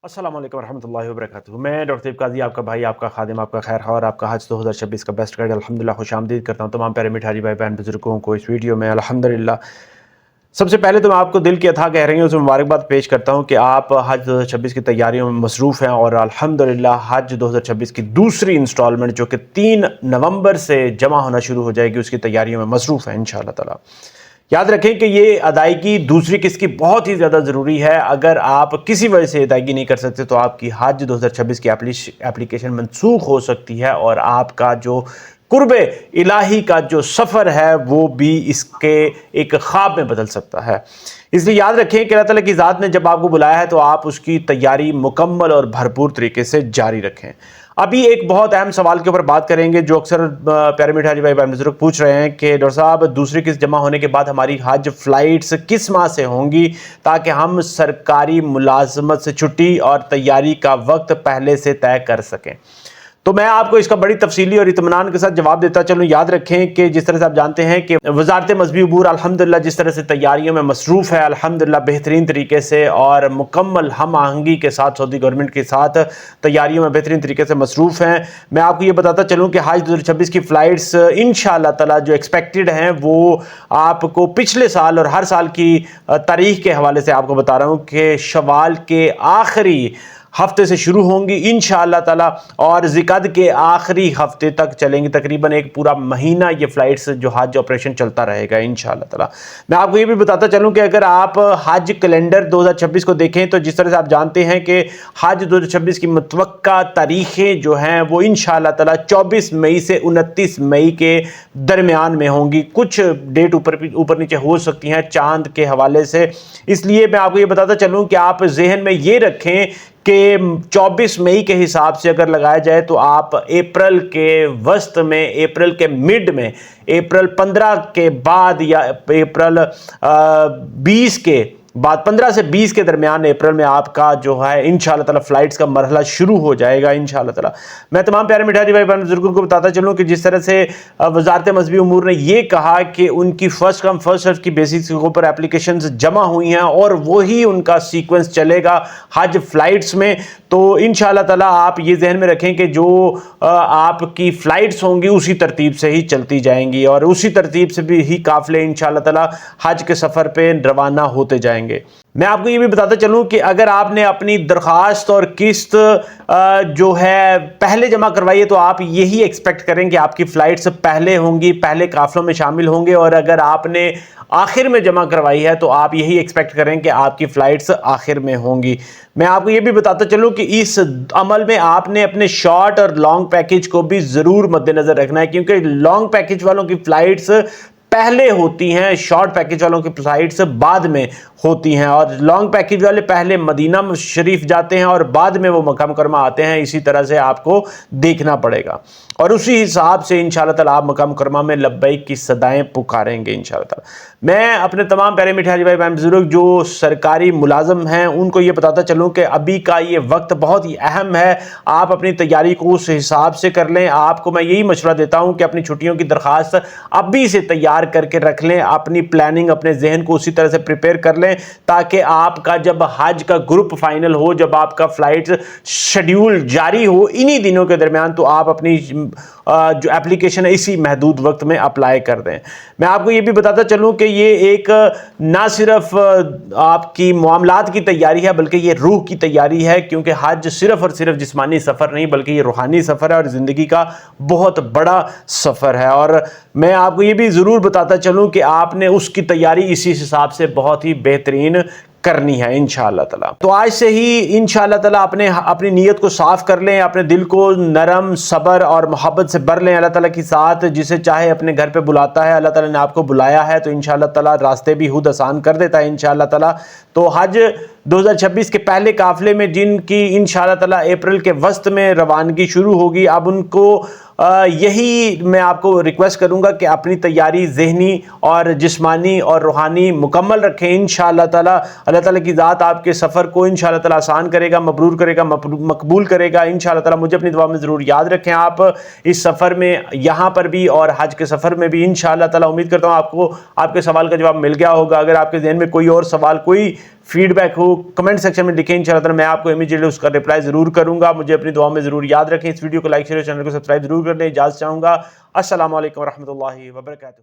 अस्सलाम वालेकुम रहमतुल्लाहि व बरकातुहू। मैं डॉक्टर तैयब काजी, आपका भाई, आपका खादिम, आपका खैर ख़्वाह और आपका हज 2026 का बेस्ट गाइड अल्हम्दुलिल्लाह खुशामदीद करता हूँ तमाम प्यारे मिठारी भाई बहन बुजुर्गों को इस वीडियो में अल्हम्दुलिल्लाह। सबसे पहले तो मैं आपको दिल की अथाह गहराइयों से मुबारकबाद पेश करता हूँ कि आप हज 2026 की तैयारियों में मसरूफ़ हैं और अल्हम्दुलिल्लाह हज 2026 की दूसरी इंस्टॉलमेंट जो कि 3 नवंबर से जमा होना शुरू हो जाएगी, उसकी तैयारियों में मसरूफ़ हैं इंशाअल्लाह ताला। याद रखें कि ये अदायगी दूसरी किस्त की बहुत ही ज़्यादा ज़रूरी है। अगर आप किसी वजह से अदायगी नहीं कर सकते तो आपकी हज 2026 की एप्लीकेशन मनसूख हो सकती है और आपका जो कुर्बे इलाही का जो सफ़र है वो भी इसके एक ख्वाब में बदल सकता है। इसलिए याद रखें कि अल्लाह ताला की ज़ात ने जब आपको बुलाया है तो आप उसकी तैयारी मुकम्मल और भरपूर तरीके से जारी रखें। अभी एक बहुत अहम सवाल के ऊपर बात करेंगे जो अक्सर प्यारे मिठारी भाई बहन बुजुर्ग पूछ रहे हैं कि डॉक्टर साहब दूसरी किस्त जमा होने के बाद हमारी हज फ्लाइट्स किस माह से होंगी ताकि हम सरकारी मुलाजमत से छुट्टी और तैयारी का वक्त पहले से तय कर सकें। तो मैं आपको इसका बड़ी तफसीली और इत्मीनान के साथ जवाब देता चलूँ। याद रखें कि जिस तरह से आप जानते हैं कि वजारत मज़हबी अमूर अल्हम्दुलिल्लाह जिस तरह से तैयारियों में मसरूफ़ है अल्हम्दुलिल्लाह बेहतरीन तरीके से और मुकम्मल हम आहंगी के साथ सऊदी गवर्नमेंट के साथ तैयारियों में बेहतरीन तरीके से मसरूफ़ हैं। मैं आपको ये बताता चलूँ कि हज 2026 की फ़्लाइट्स इंशाअल्लाह ताला जो एक्सपेक्टेड हैं वो आपको पिछले साल और हर साल की तारीख़ के हवाले से आपको बता रहा हूँ कि शवाल के आखिरी हफ्ते से शुरू होंगी इंशाअल्लाह ताला और ज़िक़द के आखिरी हफ्ते तक चलेंगी। तकरीबन एक पूरा महीना ये फ़्लाइट्स जो हज ऑपरेशन चलता रहेगा इंशाअल्लाह ताला। मैं आपको ये भी बताता चलूँ कि अगर आप हज कैलेंडर 2026 को देखें तो जिस तरह से आप जानते हैं कि हज 2026 की मुतवक्का तारीखें जो हैं वो इंशाअल्लाह ताला 24 मई से 29 मई के दरमियान में होंगी। कुछ डेट ऊपर नीचे हो सकती हैं चांद के हवाले से, इसलिए मैं आपको ये बताता चलूँ कि आप जहन में ये रखें कि 24 मई के हिसाब से अगर लगाया जाए तो आप अप्रैल के वस्त में, अप्रैल के मिड में, अप्रैल 15 के बाद या अप्रैल 20 के बाद 15 से 20 के दरमियान अप्रैल में आपका जो है इंशाअल्लाह ताला फ्लाइट्स का मरहला शुरू हो जाएगा इंशाअल्लाह ताला। मैं तमाम प्यारे मिठारी भाई बहन बुजुर्गों को बताता चलूँ कि जिस तरह से वजारत मज़हबी अमूर ने ये कहा कि उनकी फ़र्स्ट कम फर्स्ट सर्व की बेसिस के ऊपर एप्लीकेशन जमा हुई हैं और वही उनका सीक्वेंस चलेगा हज फ्लाइट्स में, तो इंशाअल्लाह ताला आप ये जहन में रखें कि जो आपकी फ़्लाइट्स होंगी उसी तरतीब से ही चलती जाएंगी और उसी तरतीब से भी ही काफ़िले इंशाअल्लाह ताला हज के सफ़र पे रवाना होते जाएंगे। मैं आपको ये भी बताता चलूं कि अगर आपने अपनी दरख्वास्त और किस्त जो है पहले जमा करवाई है तो आप यही एक्सपेक्ट करें कि आपकी फ़्लाइट्स पहले होंगी, पहले काफ़िलों में शामिल होंगे, और अगर आपने आखिर में जमा करवाई है तो आप यही एक्सपेक्ट करें कि आपकी फ़्लाइट्स आखिर में होंगी। मैं आपको ये भी बताता चलूं कि इस अमल में आपने अपने शॉर्ट और लॉन्ग पैकेज को भी ज़रूर मद्देनज़र रखना है, क्योंकि लॉन्ग पैकेज वालों की फ़्लाइट्स पहले होती हैं, शॉर्ट पैकेज वालों की फ्लाइट्स बाद में होती हैं, और लॉन्ग पैकेज वाले पहले मदीना शरीफ जाते हैं और बाद में वो मक्का मुकरमा आते हैं। इसी तरह से आपको देखना पड़ेगा और उसी हिसाब से इंशाअल्लाह ताला आप मक्का मुकरमा में लब्बैक की सदाएं पुकारेंगे इंशाअल्लाह ताला। मैं अपने तमाम प्यारे मिठारी भाई बहन बुजुर्ग जो सरकारी मुलाजम हैं उनको ये बताता चलूँ कि अभी का ये वक्त बहुत ही अहम है। आप अपनी तैयारी को उस हिसाब से कर लें। आपको मैं यही मशवरा देता हूँ कि अपनी छुट्टियों की दरख्वास्त अभी से तैयार करके रख लें, अपनी प्लानिंग अपने जहन को उसी तरह से प्रिपेयर कर लें ताकि आपका जब हज का ग्रुप फाइनल हो, जब आपका फ्लाइट शेड्यूल जारी हो इन्हीं दिनों के दरमियान, तो आप अपनी जो एप्लीकेशन है इसी महदूद वक्त में अप्लाई कर दें। मैं आपको ये भी बताता चलूँ कि ये एक ना सिर्फ आपकी मामलात की तैयारी है बल्कि ये रूह की तैयारी है, क्योंकि हज सिर्फ और सिर्फ जिस्मानी सफ़र नहीं बल्कि ये रूहानी सफ़र है और ज़िंदगी का बहुत बड़ा सफ़र है। और मैं आपको ये भी ज़रूर बताता चलूँ कि आपने उसकी तैयारी इसी हिसाब से बहुत ही बेहतरीन करनी है इंशाअल्लाह ताला। तो आज से ही इंशाअल्लाह ताला अपनी नीयत को साफ कर लें, अपने दिल को नरम, सब्र और मोहब्बत से भर लें। अल्लाह ताला के साथ जिसे चाहे अपने घर पे बुलाता है, अल्लाह ताला ने आपको बुलाया है तो इंशाअल्लाह ताला रास्ते भी खुद आसान कर देता है इंशाअल्लाह ताला। तो हज 2026 के पहले काफिले में जिनकी इंशाअल्लाह ताला अप्रैल के वस्त में रवानगी शुरू होगी, अब उनको यही मैं आपको रिक्वेस्ट करूंगा कि अपनी तैयारी ज़हनी और जिस्मानी और रूहानी मुकम्मल रखें इंशाअल्लाह ताला। अल्लाह ताला की ज़ात आपके सफ़र को इंशाअल्लाह ताला आसान करेगा, मबरूर करेगा, मकबूल करेगा इंशाअल्लाह ताला। मुझे अपनी दुआ में ज़रूर याद रखें आप इस सफ़र में, यहाँ पर भी और हज के सफ़र में भी इंशाअल्लाह ताला। उम्मीद करता हूँ आपको आपके सवाल का जवाब मिल गया होगा। अगर आपके ज़हन में कोई और सवाल, कोई فیڈ بیک ہو کمنٹ سیکشن میں لکھیں، انشاءاللہ میں آپ کو امیجیٹلی اس کا رپلائی ضرور کروں گا. مجھے اپنی دعا میں ضرور یاد رکھیں. اس ویڈیو کو لائک شیئر، چینل کو سبسکرائب ضرور کر دیں. اجازت چاہوں گا. السلام علیکم ورحمۃ اللہ وبرکاتہ.